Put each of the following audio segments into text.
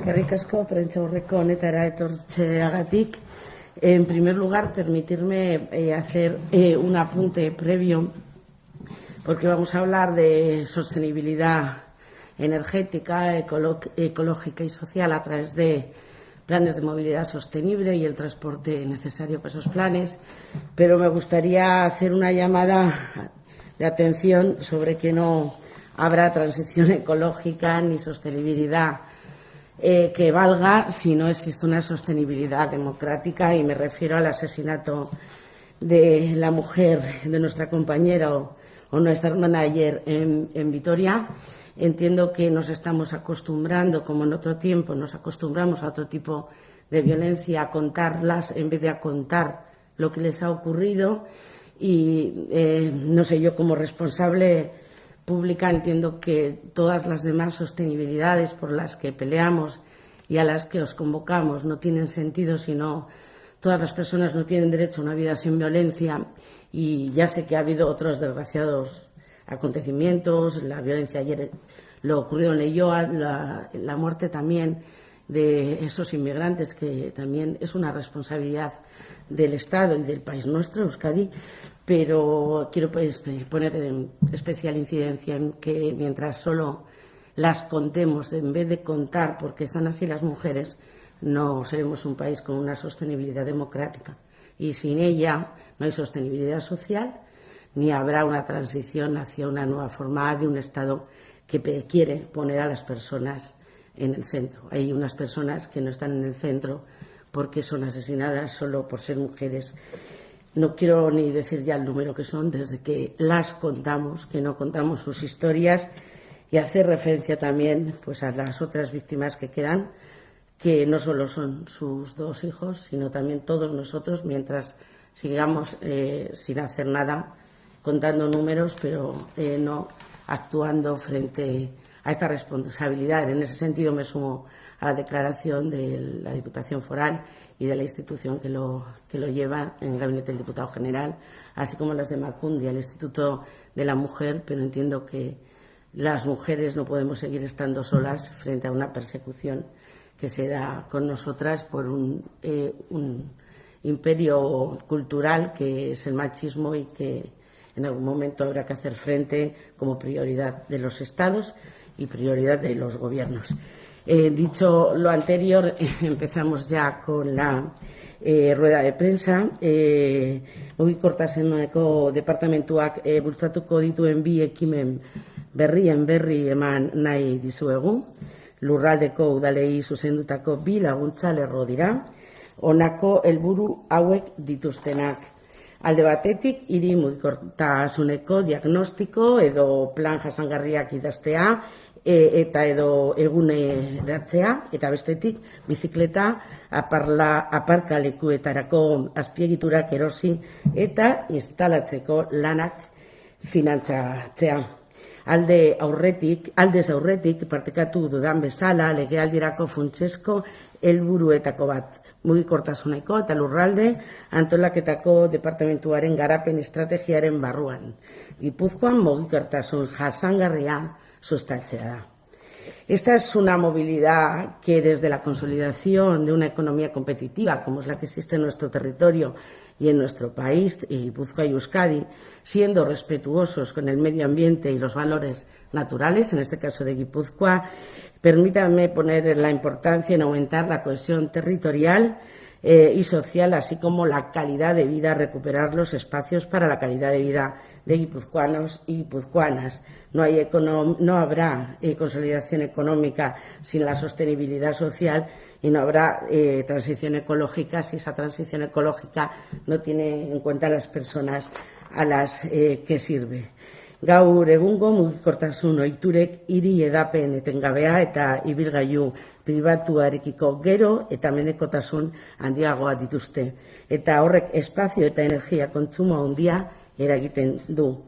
Eskerrik asko, prentsaurreko honetara etortzeagatik. En primer lugar, permitirme hacer un apunte previo, porque vamos a hablar de sostenibilidad energética, ecológica y social a través de planes de movilidad sostenible y el transporte necesario para esos planes, pero me gustaría hacer una llamada de atención sobre que no habrá transición ecológica ni sostenibilidad que valga si no existe una sostenibilidad democrática, y me refiero al asesinato de la mujer de nuestra compañera o nuestra hermana ayer en Vitoria. Entiendo que nos estamos acostumbrando, como en otro tiempo nos acostumbramos a otro tipo de violencia, a contarlas en vez de a contar lo que les ha ocurrido, y no sé, yo como responsable pública entiendo que todas las demás sostenibilidades por las que peleamos y a las que os convocamos no tienen sentido si no todas las personas no tienen derecho a una vida sin violencia. Y ya sé que ha habido otros desgraciados acontecimientos, la violencia ayer, lo ocurrido en Leioa, la muerte también de esos inmigrantes, que también es una responsabilidad del Estado y del país nuestro, Euskadi, pero quiero poner en especial incidencia en que mientras solo las contemos, en vez de contar porque están así las mujeres, no seremos un país con una sostenibilidad democrática, y sin ella no hay sostenibilidad social ni habrá una transición hacia una nueva forma de un Estado que quiere poner a las personas en el centro. Hay unas personas que no están en el centro porque son asesinadas solo por ser mujeres. No quiero ni decir ya el número que son, desde que las contamos, que no contamos sus historias, y hacer referencia también pues a las otras víctimas que quedan, que no solo son sus dos hijos, sino también todos nosotros, mientras sigamos sin hacer nada, contando números, pero no actuando frente a esta responsabilidad. En ese sentido me sumo a la declaración de la Diputación Foral y de la institución que lo lleva en el Gabinete del Diputado General, así como las de Macundia, el Instituto de la Mujer, pero entiendo que las mujeres no podemos seguir estando solas frente a una persecución que se da con nosotras por un imperio cultural que es el machismo, y que en algún momento habrá que hacer frente como prioridad de los Estados y prioridad de los gobiernos. Dicho lo anterior, empezamos ya con la rueda de prensa. Mugikortasuneko departamentuak bultzatuko dituen bi ekimen berri eman nahi dizuegu. Lurraldeko udalei zuzendutako bi laguntza lerro dira. Honako helburu hauek dituztenak. Alde batetik, hiri mugikortasuneko diagnostiko edo plan jasangarriak idaztea eta edo eguneratzea, eta bestetik, bizikleta aparkalekuetarako azpiegiturak erosi eta instalatzeko lanak finantzatzea. Aldez aurretik partekatu dudan bezala legealdirako funtsezko helburuetako bat, mugikortasuneko eta lurralde antolaketako departamentuaren garapen estrategiaren barruan. Gipuzkoan mugikortasun jasangarria sustatzea da. Esta es una movilidad que, desde la consolidación de una economía competitiva como es la que existe en nuestro territorio y en nuestro país, Gipuzkoa y Euskadi, siendo respetuosos con el medio ambiente y los valores naturales, en este caso de Gipuzkoa, permítanme poner la importancia en aumentar la cohesión territorial y social, así como la calidad de vida, recuperar los espacios para la calidad de vida de guipuzcoanos y guipuzcoanas. No habrá consolidación económica sin la sostenibilidad social, y no habrá transición ecológica si esa transición ecológica no tiene en cuenta a las personas a las que sirve. Gaur egungo mugikortasun ohiturek hiri edapen etengabea eta ibilgailu pribatuarekiko gero eta mendekotasun handiagoa dituzte, eta horrek espazio eta energia kontsumo handia eragiten du.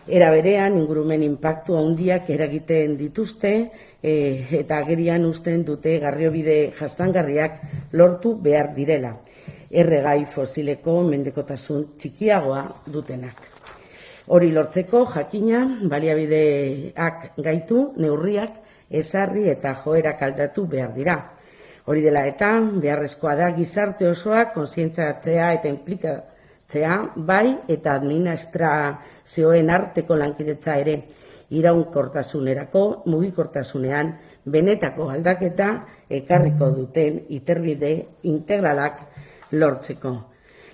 Era berean, ingurumen inpaktu handiak eragiten dituzte eta agerian uzten dute garraiobide jasangarriak lortu behar direla, erregai fosileko mendekotasun txikiagoa dutenak. Hori lortzeko, jakina, baliabideak gaitu, neurriak ezarri eta joerak aldatu behar dira. Hori dela eta, beharrezkoa da gizarte osoa kontzientziatzea eta inplikatzea, bai eta administrazioen arteko lankidetza ere iraunkortasunerako, mugikortasunean, benetako aldaketa ekarriko duten iterbide integralak lortzeko.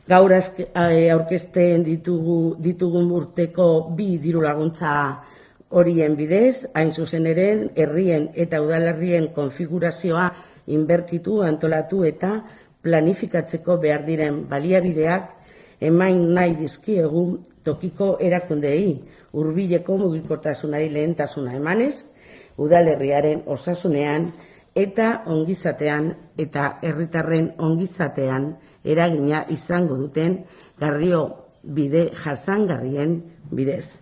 Gaur aurkezten ditugun urteko 2 dirulaguntza horien bidez, hain zuzen ere, herrien eta udalerrien konfigurazioa inbertitu, antolatu eta planifikatzeko behar diren baliabideak emain nahi dizkiegu tokiko erakundeei, hurbileko mugikortasunari lehentasuna emanez, udalerriaren osasunean eta ongizatean eta herritarren ongizatean eragina izango duten garraio bide jasangarrien bidez.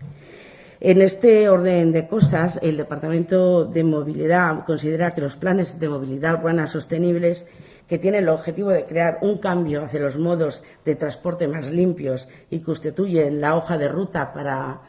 En este orden de cosas, el Departamento de Movilidad considera que los planes de movilidad urbana sostenibles, que tienen el objetivo de crear un cambio hacia los modos de transporte más limpios y constituyen la hoja de ruta para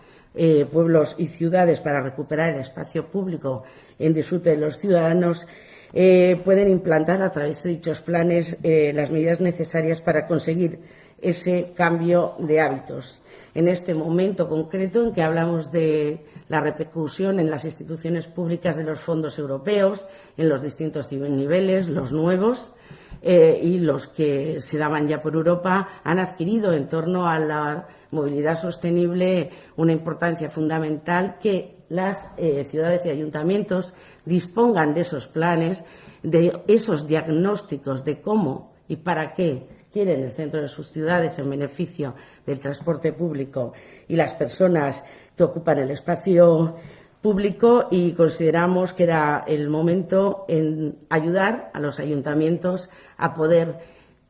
pueblos y ciudades para recuperar el espacio público en disfrute de los ciudadanos, pueden implantar a través de dichos planes las medidas necesarias para conseguir ese cambio de hábitos. En este momento concreto en que hablamos de la repercusión en las instituciones públicas de los fondos europeos, en los distintos niveles, los nuevos y los que se daban ya por Europa, han adquirido en torno a la movilidad sostenible una importancia fundamental, que las ciudades y ayuntamientos dispongan de esos planes, de esos diagnósticos de cómo y para qué quieren el centro de sus ciudades en beneficio del transporte público y las personas que ocupan el espacio público, y consideramos que era el momento en ayudar a los ayuntamientos a poder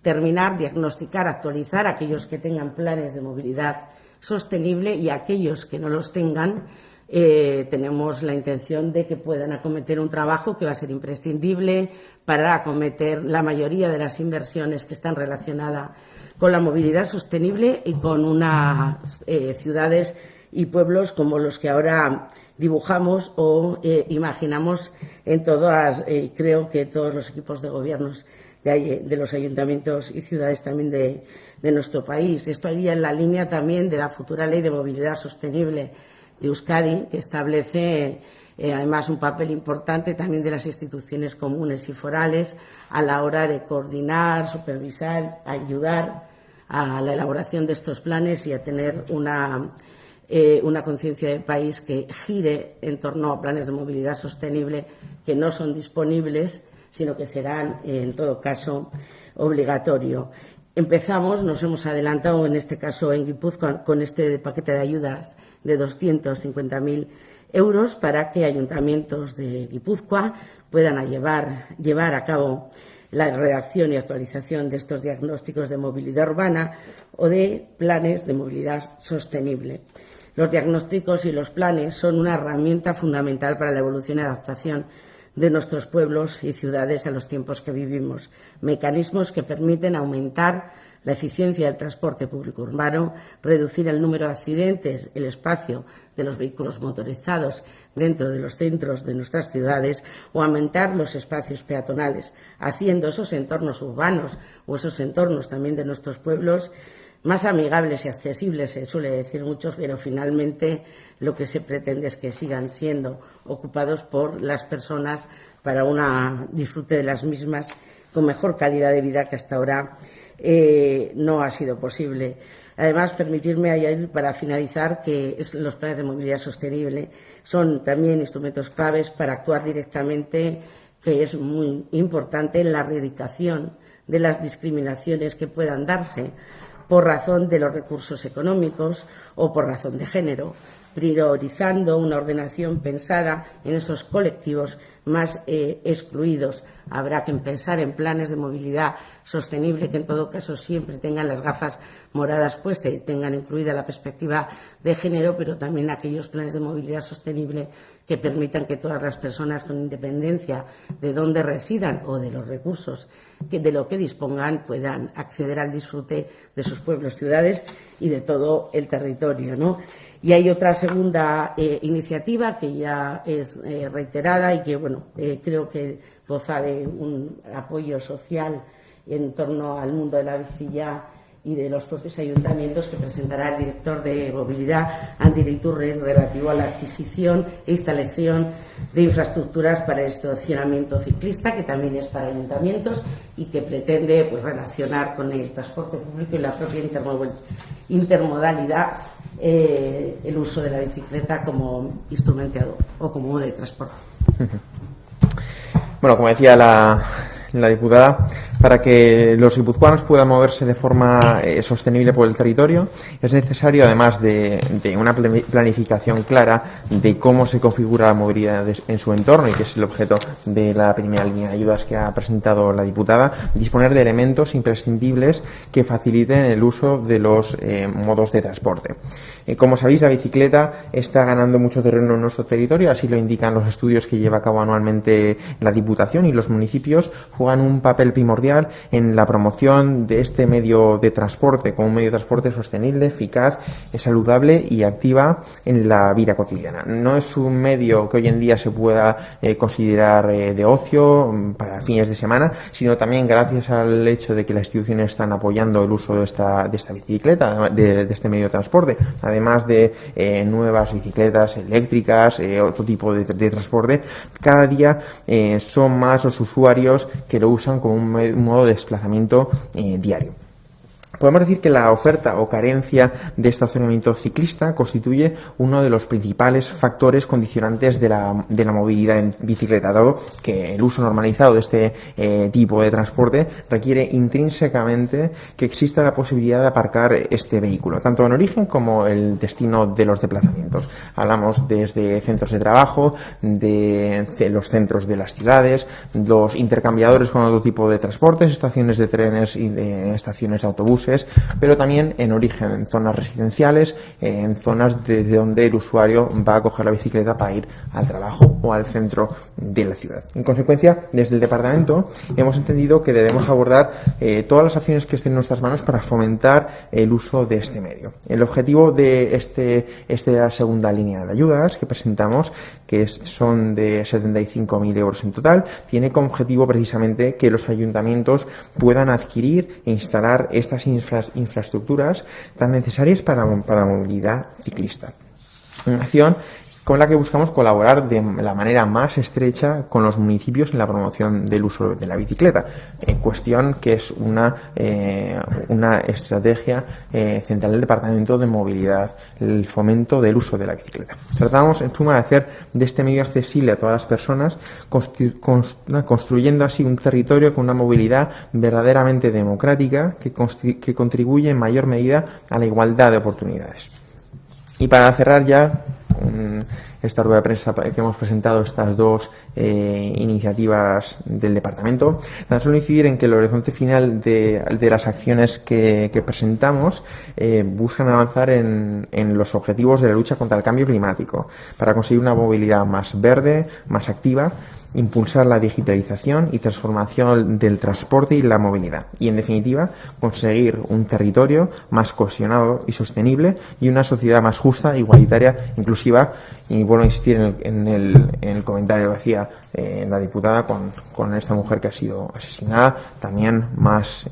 terminar, diagnosticar, actualizar aquellos que tengan planes de movilidad sostenible, y aquellos que no los tengan, tenemos la intención de que puedan acometer un trabajo que va a ser imprescindible para acometer la mayoría de las inversiones que están relacionadas con la movilidad sostenible y con unas ciudades y pueblos como los que ahora dibujamos o imaginamos en todas, creo que todos los equipos de gobiernos de los ayuntamientos y ciudades también de nuestro país. Esto iría en la línea también de la futura Ley de Movilidad Sostenible de Euskadi, que establece además un papel importante también de las instituciones comunes y forales a la hora de coordinar, supervisar, ayudar a la elaboración de estos planes y a tener una conciencia de país que gire en torno a planes de movilidad sostenible que no son disponibles, sino que serán, en todo caso, obligatorio. Nos hemos adelantado, en este caso en Guipúzcoa, con este paquete de ayudas de 250.000 euros para que ayuntamientos de Guipúzcoa puedan llevar a cabo la redacción y actualización de estos diagnósticos de movilidad urbana o de planes de movilidad sostenible. Los diagnósticos y los planes son una herramienta fundamental para la evolución y adaptación de nuestros pueblos y ciudades a los tiempos que vivimos, mecanismos que permiten aumentar la eficiencia del transporte público urbano, reducir el número de accidentes, el espacio de los vehículos motorizados dentro de los centros de nuestras ciudades, o aumentar los espacios peatonales, haciendo esos entornos urbanos o esos entornos también de nuestros pueblos más amigables y accesibles, se suele decir mucho, pero finalmente lo que se pretende es que sigan siendo ocupados por las personas para un disfrute de las mismas con mejor calidad de vida que hasta ahora no ha sido posible. Además, permitirme añadir para finalizar que los planes de movilidad sostenible son también instrumentos claves para actuar directamente, que es muy importante, en la erradicación de las discriminaciones que puedan darse por razón de los recursos económicos o por razón de género, priorizando una ordenación pensada en esos colectivos más excluidos. Habrá que pensar en planes de movilidad sostenible que, en todo caso, siempre tengan las gafas moradas puestas y tengan incluida la perspectiva de género, pero también aquellos planes de movilidad sostenible que permitan que todas las personas, con independencia de dónde residan o de los recursos de lo que dispongan, puedan acceder al disfrute de sus pueblos, ciudades y de todo el territorio, ¿no? Y hay otra segunda iniciativa que ya es reiterada y que, bueno, creo que goza de un apoyo social en torno al mundo de la bici ya y de los propios ayuntamientos, que presentará el director de movilidad, Ander Iturri, relativo a la adquisición e instalación de infraestructuras para el estacionamiento ciclista, que también es para ayuntamientos y que pretende, pues, relacionar con el transporte público y la propia intermodalidad el uso de la bicicleta como instrumento o como modo de transporte. Bueno, como decía la diputada, para que los guipuzcoanos puedan moverse de forma sostenible por el territorio, es necesario, además de una planificación clara de cómo se configura la movilidad en su entorno, y que es el objeto de la primera línea de ayudas que ha presentado la diputada, disponer de elementos imprescindibles que faciliten el uso de los modos de transporte. Como sabéis, la bicicleta está ganando mucho terreno en nuestro territorio, así lo indican los estudios que lleva a cabo anualmente la Diputación, y los municipios juegan un papel primordial en la promoción de este medio de transporte como un medio de transporte sostenible, eficaz, saludable y activa en la vida cotidiana. No es un medio que hoy en día se pueda considerar de ocio para fines de semana, sino también gracias al hecho de que las instituciones están apoyando el uso de esta bicicleta, de este medio de transporte, además de nuevas bicicletas eléctricas, otro tipo de transporte. Cada día son más los usuarios que lo usan como un modo de desplazamiento diario. Podemos decir que la oferta o carencia de estacionamiento ciclista constituye uno de los principales factores condicionantes de la movilidad en bicicleta, dado que el uso normalizado de este tipo de transporte requiere intrínsecamente que exista la posibilidad de aparcar este vehículo, tanto en origen como el destino de los desplazamientos. Hablamos desde centros de trabajo, de los centros de las ciudades, los intercambiadores con otro tipo de transportes, estaciones de trenes y de estaciones de autobuses, pero también en origen, en zonas residenciales, en zonas desde donde el usuario va a coger la bicicleta para ir al trabajo o al centro de la ciudad. En consecuencia, desde el departamento hemos entendido que debemos abordar todas las acciones que estén en nuestras manos para fomentar el uso de este medio. El objetivo de esta segunda línea de ayudas que presentamos, que son de 75.000 euros en total, tiene como objetivo precisamente que los ayuntamientos puedan adquirir e instalar estas infraestructuras tan necesarias para la movilidad ciclista. Una acción con la que buscamos colaborar de la manera más estrecha con los municipios en la promoción del uso de la bicicleta, cuestión que es una estrategia central del Departamento de Movilidad, el fomento del uso de la bicicleta. Tratamos, en suma, de hacer de este medio accesible a todas las personas, construyendo así un territorio con una movilidad verdaderamente democrática que contribuye en mayor medida a la igualdad de oportunidades. Y para cerrar ya esta rueda de prensa que hemos presentado, estas dos iniciativas del departamento, tan solo incidir en que el horizonte final de las acciones que presentamos buscan avanzar en los objetivos de la lucha contra el cambio climático, para conseguir una movilidad más verde, más activa, impulsar la digitalización y transformación del transporte y la movilidad, y en definitiva conseguir un territorio más cohesionado y sostenible y una sociedad más justa, igualitaria, inclusiva. Y vuelvo a insistir en el comentario que hacía la diputada con esta mujer que ha sido asesinada, también más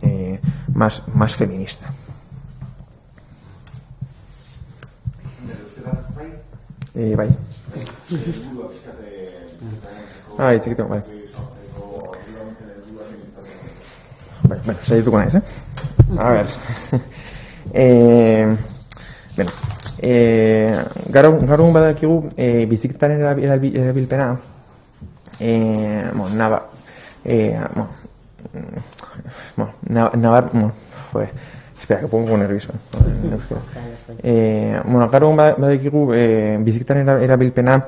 feminista. Bai. Hitz egiteko, bai. Bueno, saietuko naiz, A ver. Gaur egun badakigu bizikletaren erabilpena espera, que pongo nervioso. Gaur egun badakigu bizikletaren erabilpena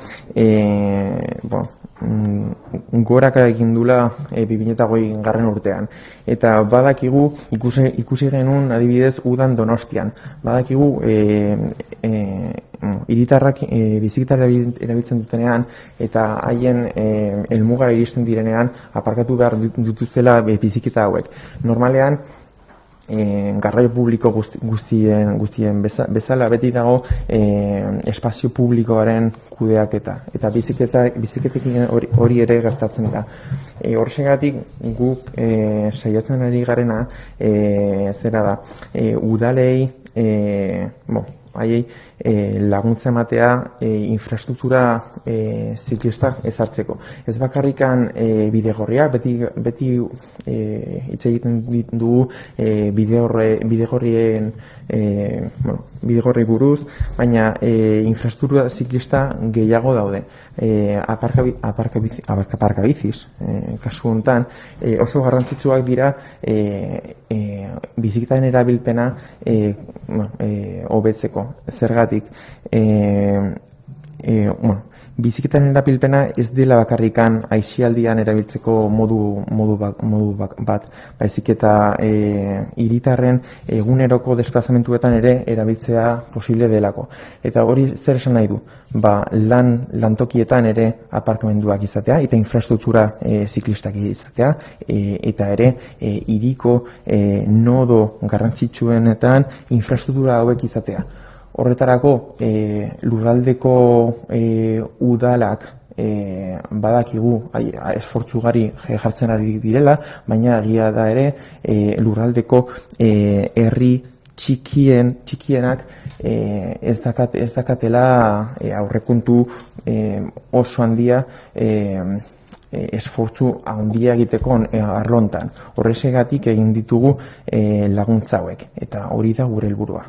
goraka egin dula 2020 urtean. Eta badakigu ikusi genuen adibidez udan Donostian. Badakigu hiritarrak bizikleta erabiltzen dutenean eta haien helmugara iristen direnean aparkatu behar dituzela bizikleta hauek. Normalean garraio publiko guztien bezala beti dago espazio publikoaren kudeaketa. Eta biziketekin hori ere gertatzen da. Horxegatik guk saiatzen ari garena zera da, udalei, haiei laguntza ematea infrastruktura ziklistak ezartzeko. Ez bakarrikan bidegorriak, beti hitz egiten dugu bidegorri buruz, baina infrastruktura ziklista gehiago daude. Aparkabiziz, kasu honetan, oso garrantzitsuak dira bizikleten erabilpena hobetzeko. Zergatik, bizikleten erabilpena ez dela bakarrikan aisialdian erabiltzeko modu bat, baizik eta hiritarren eguneroko desplazamentuetan ere erabiltzea posible delako. Eta hori zer esan nahi du? Lantokietan ere aparkamenduak izatea eta infrastruktura ziklistak izatea, eta ere hiriko nodo garrantzitsuenetan infrastruktura hauek izatea. Horretarako lurraldeko udalak badakigu esfortzugari jartzen ari direla, baina egia da ere lurraldeko herri txikienak ez dakatela aurrekontu oso handia esfortzu handia egiteko arlontan. Horrexegatik egin ditugu laguntza hauek, eta hori da gure helburua.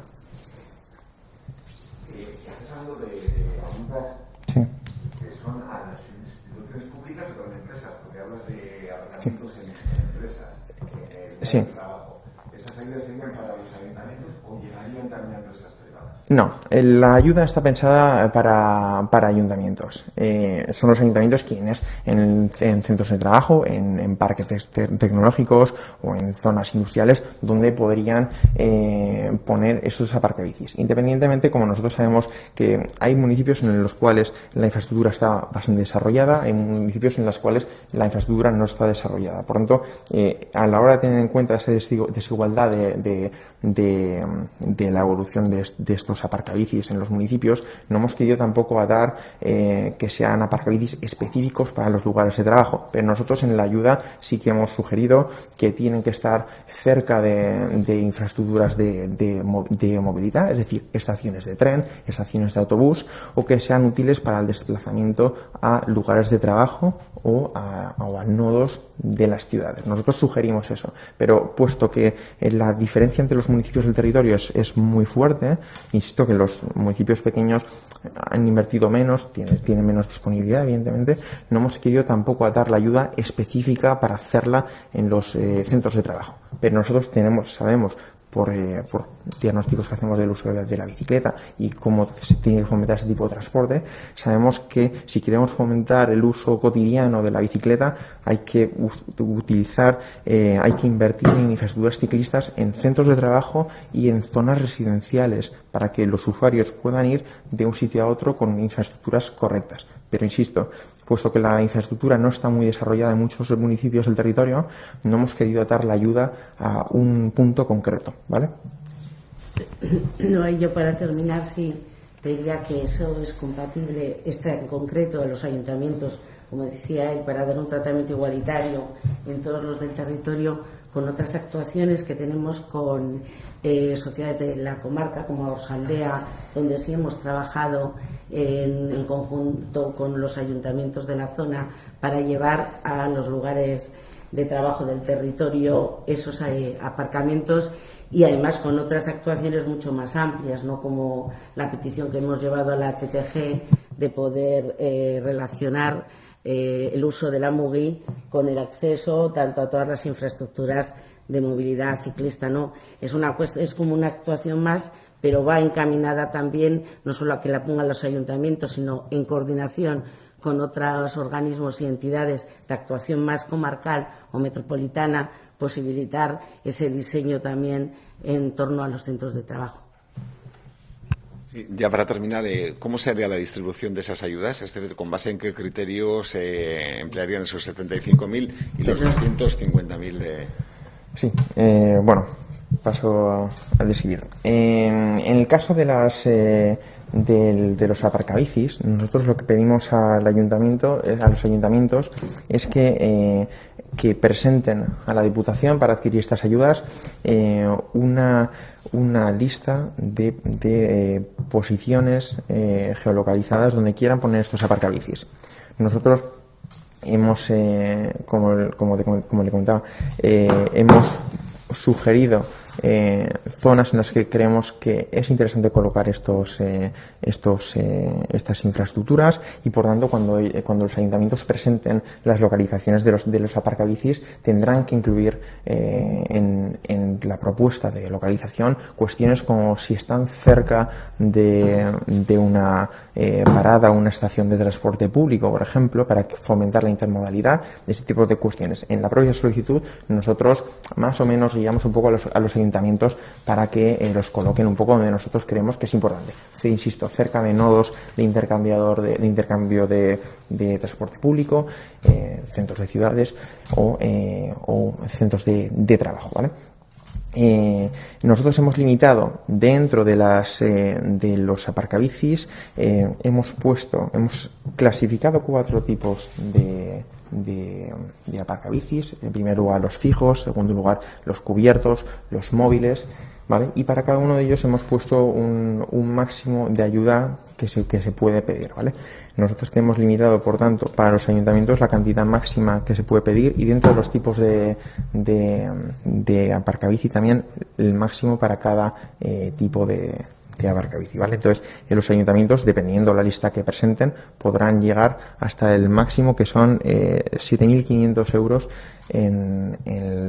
Sí. ¿Esas ayudas serían para los ayuntamientos o llegarían también a empresas privadas? No, la ayuda está pensada para ayuntamientos. Son los ayuntamientos quienes en centros de trabajo, en parques tecnológicos o en zonas industriales donde podrían poner esos aparcabicis. Independientemente, como nosotros sabemos que hay municipios en los cuales la infraestructura está bastante desarrollada, hay municipios en los cuales la infraestructura no está desarrollada. Por tanto, a la hora de tener en cuenta esa desigualdad de la evolución de estos aparcabicis en los municipios, no hemos querido tampoco dar que sean aparcabicis específicos para los lugares de trabajo, pero nosotros en la ayuda sí que hemos sugerido que tienen que estar cerca de infraestructuras de movilidad, es decir, estaciones de tren, estaciones de autobús, o que sean útiles para el desplazamiento a lugares de trabajo o a nodos de las ciudades. Nosotros sugerimos eso, pero puesto que la diferencia entre los municipios del territorio es muy fuerte, insisto que los municipios pequeños han invertido menos, tienen menos disponibilidad, evidentemente, no hemos querido tampoco dar la ayuda específica para hacerla en los centros de trabajo. Pero nosotros sabemos por diagnósticos que hacemos del uso de la bicicleta y cómo se tiene que fomentar ese tipo de transporte, sabemos que si queremos fomentar el uso cotidiano de la bicicleta hay que hay que invertir en infraestructuras ciclistas en centros de trabajo y en zonas residenciales para que los usuarios puedan ir de un sitio a otro con infraestructuras correctas. Pero insisto, puesto que la infraestructura no está muy desarrollada en muchos municipios del territorio, no hemos querido dar la ayuda a un punto concreto, ¿vale? No, y yo para terminar sí te diría que eso es compatible, en concreto en los ayuntamientos, como decía él, para dar un tratamiento igualitario en todos los del territorio, con otras actuaciones que tenemos con sociedades de la comarca como Orsaldea, donde sí hemos trabajado en conjunto con los ayuntamientos de la zona para llevar a los lugares de trabajo del territorio esos aparcamientos, y además con otras actuaciones mucho más amplias, no como la petición que hemos llevado a la TTG de poder relacionar el uso de la MUGI con el acceso tanto a todas las infraestructuras de movilidad ciclista. No es como una actuación más, pero va encaminada también no solo a que la pongan los ayuntamientos, sino en coordinación con otros organismos y entidades de actuación más comarcal o metropolitana, posibilitar ese diseño también en torno a los centros de trabajo. Sí, ya para terminar, ¿cómo se haría la distribución de esas ayudas? Es decir, ¿con base en qué criterios se emplearían esos 75.000 y los 250.000 de...? Sí, bueno, paso a describir. En el caso de de los aparcabicis, nosotros lo que pedimos a los ayuntamientos es que presenten a la Diputación para adquirir estas ayudas una lista de posiciones geolocalizadas donde quieran poner estos aparcabicis. Nosotros hemos, como le comentaba, hemos sugerido zonas en las que creemos que es interesante colocar estas infraestructuras, y por tanto cuando los ayuntamientos presenten las localizaciones de los aparcabicis tendrán que incluir en la propuesta de localización cuestiones como si están cerca de una parada o una estación de transporte público, por ejemplo, para fomentar la intermodalidad, ese tipo de cuestiones. En la propia solicitud nosotros más o menos guiamos un poco a los ayuntamientos para que los coloquen un poco donde nosotros creemos que es importante. Sí, insisto, cerca de nodos de intercambio de transporte público, centros de ciudades o centros de trabajo, ¿vale? Nosotros hemos limitado dentro de los aparcabicis, hemos clasificado 4 tipos de aparcabicis. En primer lugar los fijos, en segundo lugar los cubiertos, los móviles, ¿vale? Y para cada uno de ellos hemos puesto un máximo de ayuda que se puede pedir, ¿vale? Nosotros hemos limitado, por tanto, para los ayuntamientos la cantidad máxima que se puede pedir, y dentro de los tipos de aparcabici también el máximo para cada tipo de aparcabici, ¿vale? Entonces, los ayuntamientos, dependiendo la lista que presenten, podrán llegar hasta el máximo, que son 7.500 euros en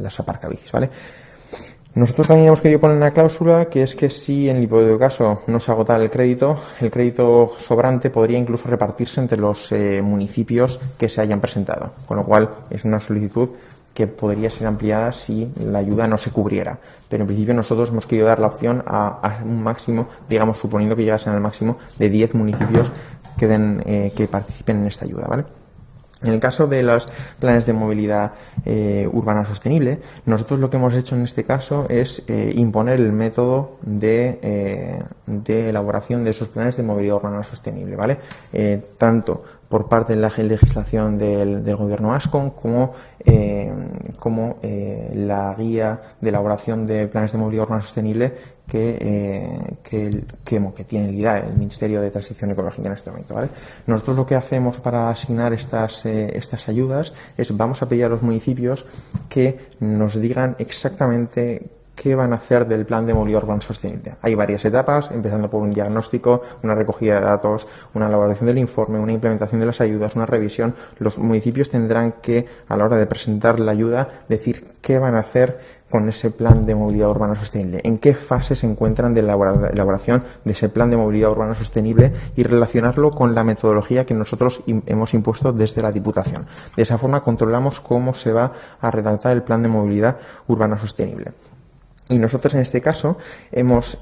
las aparcabicis, ¿vale? Nosotros también hemos querido poner una cláusula, que es que si en el hipotético caso no se agotara el crédito sobrante podría incluso repartirse entre los municipios que se hayan presentado, con lo cual es una solicitud que podría ser ampliada si la ayuda no se cubriera. Pero en principio nosotros hemos querido dar la opción a un máximo, digamos, suponiendo que llegasen al máximo de 10 municipios que participen en esta ayuda, ¿vale? En el caso de los planes de movilidad urbana sostenible, nosotros lo que hemos hecho en este caso es imponer el método de elaboración de esos planes de movilidad urbana sostenible, ¿vale? Tanto por parte de la legislación del Gobierno vasco como la guía de elaboración de planes de movilidad urbana sostenible que tiene el IDAE, el Ministerio de Transición Ecológica, en este momento, ¿vale? Nosotros lo que hacemos para asignar estas ayudas es vamos a pedir a los municipios que nos digan exactamente qué van a hacer del plan de movilidad urbana sostenible. Hay varias etapas, empezando por un diagnóstico, una recogida de datos, una elaboración del informe, una implementación de las ayudas, una revisión. Los municipios tendrán que, a la hora de presentar la ayuda, decir qué van a hacer con ese plan de movilidad urbana sostenible, en qué fase se encuentran de elaboración de ese plan de movilidad urbana sostenible, y relacionarlo con la metodología que nosotros hemos impuesto desde la Diputación. De esa forma controlamos cómo se va a redactar el plan de movilidad urbana sostenible. Y nosotros en este caso hemos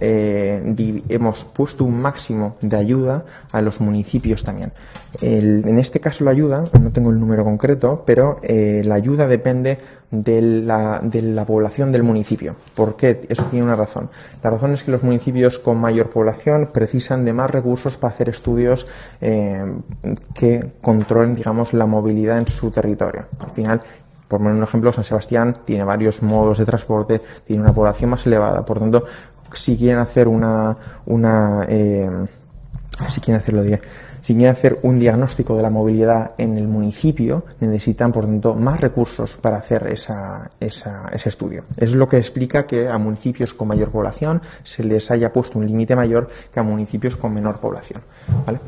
puesto un máximo de ayuda a los municipios también. En este caso la ayuda, no tengo el número concreto, pero la ayuda depende de la población del municipio. ¿Por qué? Eso tiene una razón. La razón es que los municipios con mayor población precisan de más recursos para hacer estudios que controlen, digamos, la movilidad en su territorio. Al final, por poner un ejemplo, San Sebastián tiene varios modos de transporte, tiene una población más elevada, por tanto, si quieren hacer un diagnóstico de la movilidad en el municipio, necesitan, por tanto, más recursos para hacer ese estudio. Es lo que explica que a municipios con mayor población se les haya puesto un límite mayor que a municipios con menor población, ¿vale?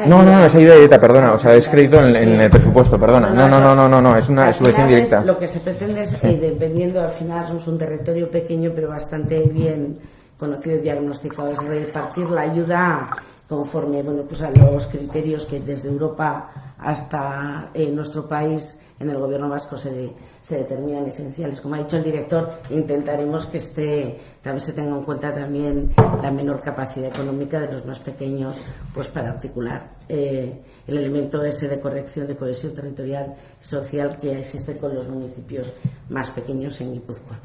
No, es ayuda directa, perdona, o sea, es crédito en el presupuesto, perdona. No, es una subvención directa. Lo que se pretende es, dependiendo, al final somos un territorio pequeño pero bastante bien conocido y diagnosticado, es repartir la ayuda conforme, bueno, pues a los criterios que desde Europa hasta nuestro país, en el gobierno vasco se determinan esenciales. Como ha dicho el director, intentaremos que también se tenga en cuenta también la menor capacidad económica de los más pequeños, pues para articular el elemento ese de corrección de cohesión territorial y social que existe con los municipios más pequeños en Guipúzcoa.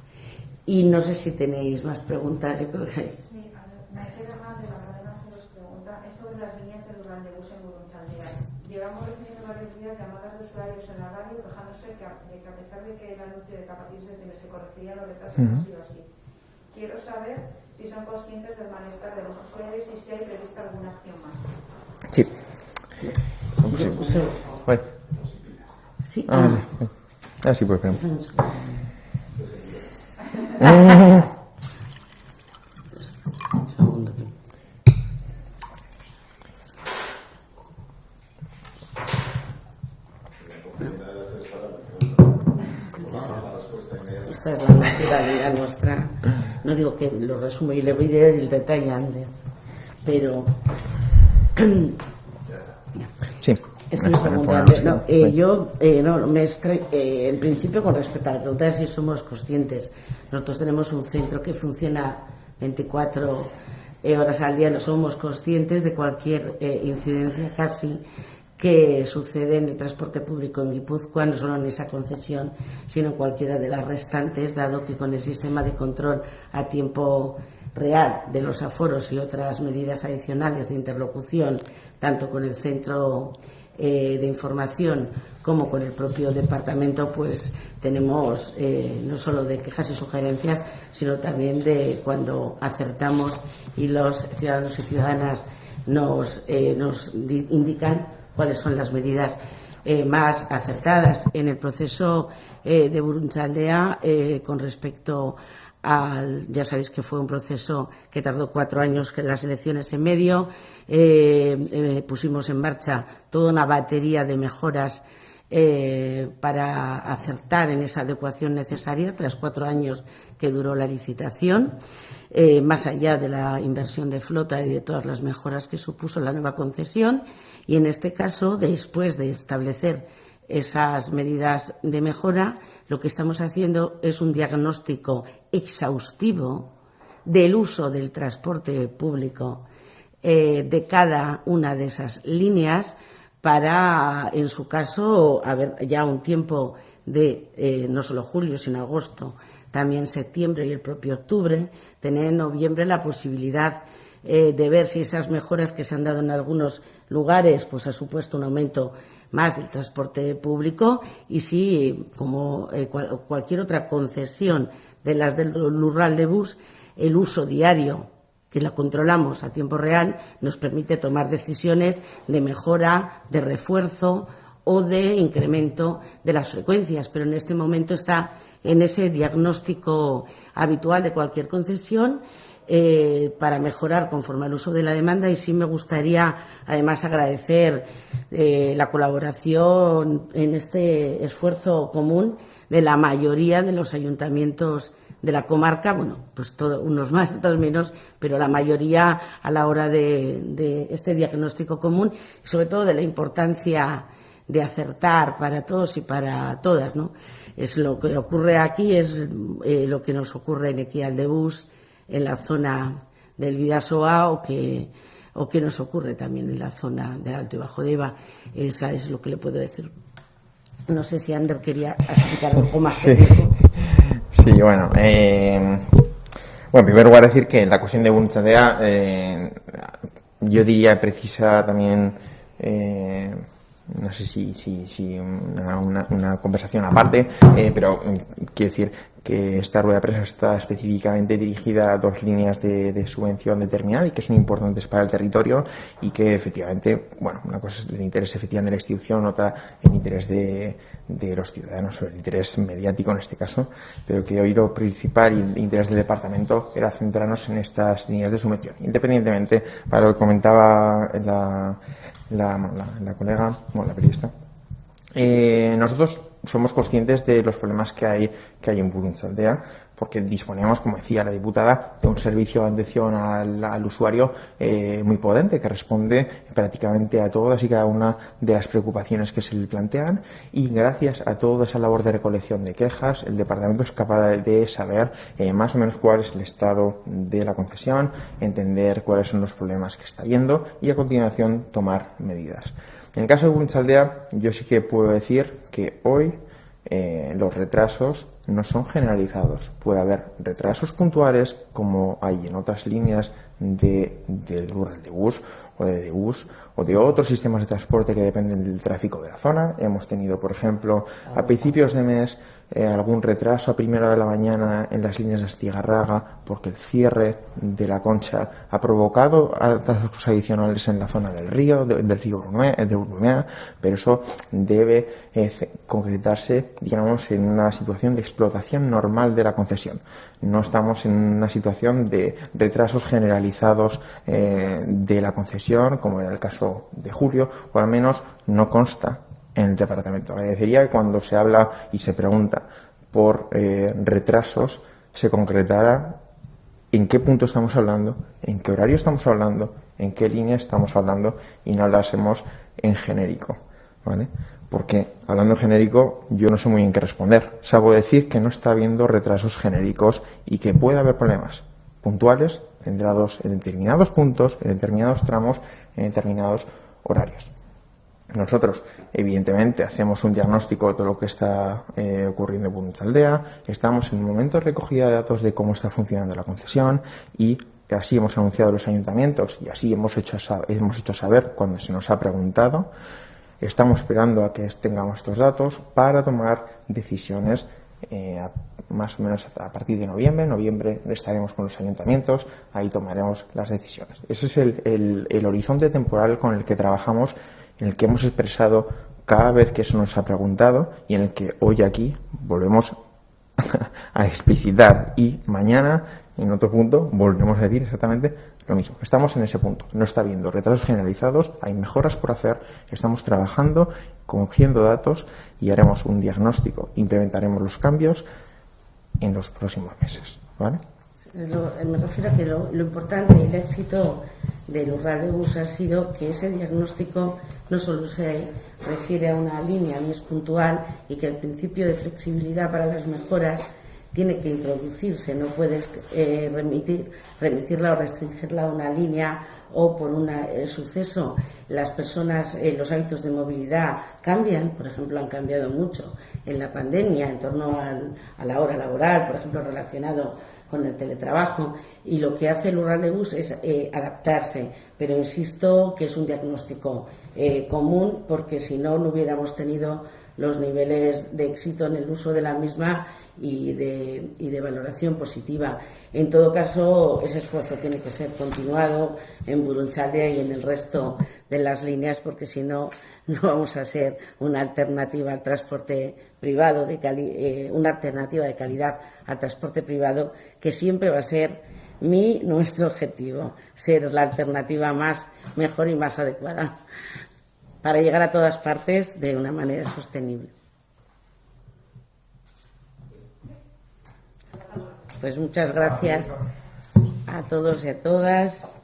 Y no sé si tenéis más preguntas. Yo creo que sí, a ver, me queda más de la cadena se nos pregunta, es sobre las líneas de Durraldebus en Burunchaldea. Llevamos recibiendo varios días llamadas de usuarios en la radio quejándose que a pesar de que el anuncio de capacidades se corregiría los retrasos, no ha sido así. Quiero saber si son conscientes del malestar de los usuarios y si hay prevista alguna acción más. Sí. Sí. Vale. Sí, pues espera. Segundo. Esta es la naturalidad nuestra. No digo que lo resumo y le voy a dar el detalle antes, pero Sí. es una pregunta. En principio, con respecto a la pregunta de si somos conscientes, nosotros tenemos un centro que funciona 24 horas al día. No somos conscientes de cualquier incidencia casi que sucede en el transporte público en Guipúzcoa, no solo en esa concesión, sino en cualquiera de las restantes, dado que con el sistema de control a tiempo real de los aforos y otras medidas adicionales de interlocución, tanto con el centro de información como con el propio departamento, pues tenemos no solo de quejas y sugerencias, sino también de cuando acertamos y los ciudadanos y ciudadanas nos indican cuáles son las medidas más acertadas. En el proceso de Burunchaldea, con respecto ya sabéis que fue un proceso que tardó 4 años, que las elecciones en medio, pusimos en marcha toda una batería de mejoras para acertar en esa adecuación necesaria tras 4 años que duró la licitación, más allá de la inversión de flota y de todas las mejoras que supuso la nueva concesión. Y en este caso, después de establecer esas medidas de mejora, lo que estamos haciendo es un diagnóstico exhaustivo del uso del transporte público de cada una de esas líneas para, en su caso, haber ya un tiempo de no solo julio, sino agosto, también septiembre y el propio octubre, tener en noviembre la posibilidad de ver si esas mejoras que se han dado en algunos lugares pues ha supuesto un aumento más del transporte público, y si, como cualquier otra concesión de las del Durraldebus, el uso diario, que la controlamos a tiempo real, nos permite tomar decisiones de mejora, de refuerzo o de incremento de las frecuencias. Pero en este momento está en ese diagnóstico habitual de cualquier concesión para mejorar conforme al uso de la demanda. Y sí me gustaría además agradecer la colaboración en este esfuerzo común de la mayoría de los ayuntamientos de la comarca, bueno, pues unos más, otros menos, pero la mayoría a la hora de este diagnóstico común, y sobre todo de la importancia de acertar para todos y para todas, ¿no? Es lo que ocurre aquí, es lo que nos ocurre en Equialdebus, en la zona del Bidasoa, o que nos ocurre también en la zona del Alto y Bajo Deba. Esa es lo que le puedo decir. No sé si Ander quería explicar algo más. Sí. Sí, bueno, en primer lugar decir que la cuestión de Burunchaldea yo diría precisa también, no sé si una conversación aparte, pero quiero decir que esta rueda de prensa está específicamente dirigida a 2 líneas de subvención determinada y que son importantes para el territorio, y que efectivamente, bueno, una cosa es el interés efectivamente de la institución, otra el interés de los ciudadanos, o el interés mediático en este caso, pero que hoy lo principal y el interés del departamento era centrarnos en estas líneas de subvención, independientemente, para lo que comentaba la colega, bueno, la periodista. Nosotros somos conscientes de los problemas que hay en Buruntzaldea, porque disponemos, como decía la diputada, de un servicio de atención al usuario muy potente, que responde prácticamente a todas y cada una de las preocupaciones que se le plantean, y gracias a toda esa labor de recolección de quejas, el departamento es capaz de saber más o menos cuál es el estado de la concesión, entender cuáles son los problemas que está habiendo y a continuación tomar medidas. En el caso de Buruntzaldea, yo sí que puedo decir que hoy los retrasos no son generalizados. Puede haber retrasos puntuales, como hay en otras líneas del Rural de Bus o de bus o de otros sistemas de transporte que dependen del tráfico de la zona. Hemos tenido, por ejemplo, a principios de mes algún retraso a primera hora de la mañana en las líneas de Astigarraga, porque el cierre de la Concha ha provocado atascos adicionales en la zona del río Urumea, pero eso debe concretarse, digamos, en una situación de explotación normal de la concesión. No estamos en una situación de retrasos generalizados de la concesión, como era el caso de julio, o al menos no consta en el departamento. Agradecería que cuando se habla y se pregunta por retrasos se concretara en qué punto estamos hablando, en qué horario estamos hablando, en qué línea estamos hablando y no hablásemos en genérico, ¿vale? Porque hablando en genérico yo no sé muy bien qué responder, salvo decir que no está habiendo retrasos genéricos y que puede haber problemas puntuales centrados en determinados puntos, en determinados tramos, en determinados horarios. Nosotros, evidentemente, hacemos un diagnóstico de todo lo que está ocurriendo en Buruntzaldea, estamos en un momento de recogida de datos de cómo está funcionando la concesión y así hemos anunciado a los ayuntamientos y así hemos hecho saber cuando se nos ha preguntado. Estamos esperando a que tengamos estos datos para tomar decisiones más o menos a partir de noviembre. En noviembre estaremos con los ayuntamientos, ahí tomaremos las decisiones. Ese es el horizonte temporal con el que trabajamos, en el que hemos expresado cada vez que eso nos ha preguntado y en el que hoy aquí volvemos a explicitar y mañana en otro punto volvemos a decir exactamente lo mismo. Estamos en ese punto. No está habiendo retrasos generalizados, hay mejoras por hacer, estamos trabajando, cogiendo datos y haremos un diagnóstico, implementaremos los cambios en los próximos meses, ¿vale? Me refiero a que lo importante y el éxito del Rural de Bus ha sido que ese diagnóstico no solo se refiere a una línea ni es puntual y que el principio de flexibilidad para las mejoras tiene que introducirse, no puedes remitirla o restringirla a una línea o por un suceso. Las personas, los hábitos de movilidad cambian, por ejemplo, han cambiado mucho en la pandemia en torno a la hora laboral, por ejemplo, relacionado con el teletrabajo, y lo que hace el Rural de Bus es adaptarse, pero insisto que es un diagnóstico común, porque si no, no hubiéramos tenido los niveles de éxito en el uso de la misma y de valoración positiva. En todo caso, ese esfuerzo tiene que ser continuado en Buruntzaldea y en el resto de las líneas, porque si no, no vamos a ser una alternativa al transporte privado, una alternativa de calidad al transporte privado, que siempre va a ser nuestro objetivo, ser la alternativa mejor y más adecuada para llegar a todas partes de una manera sostenible. Pues muchas gracias a todos y a todas.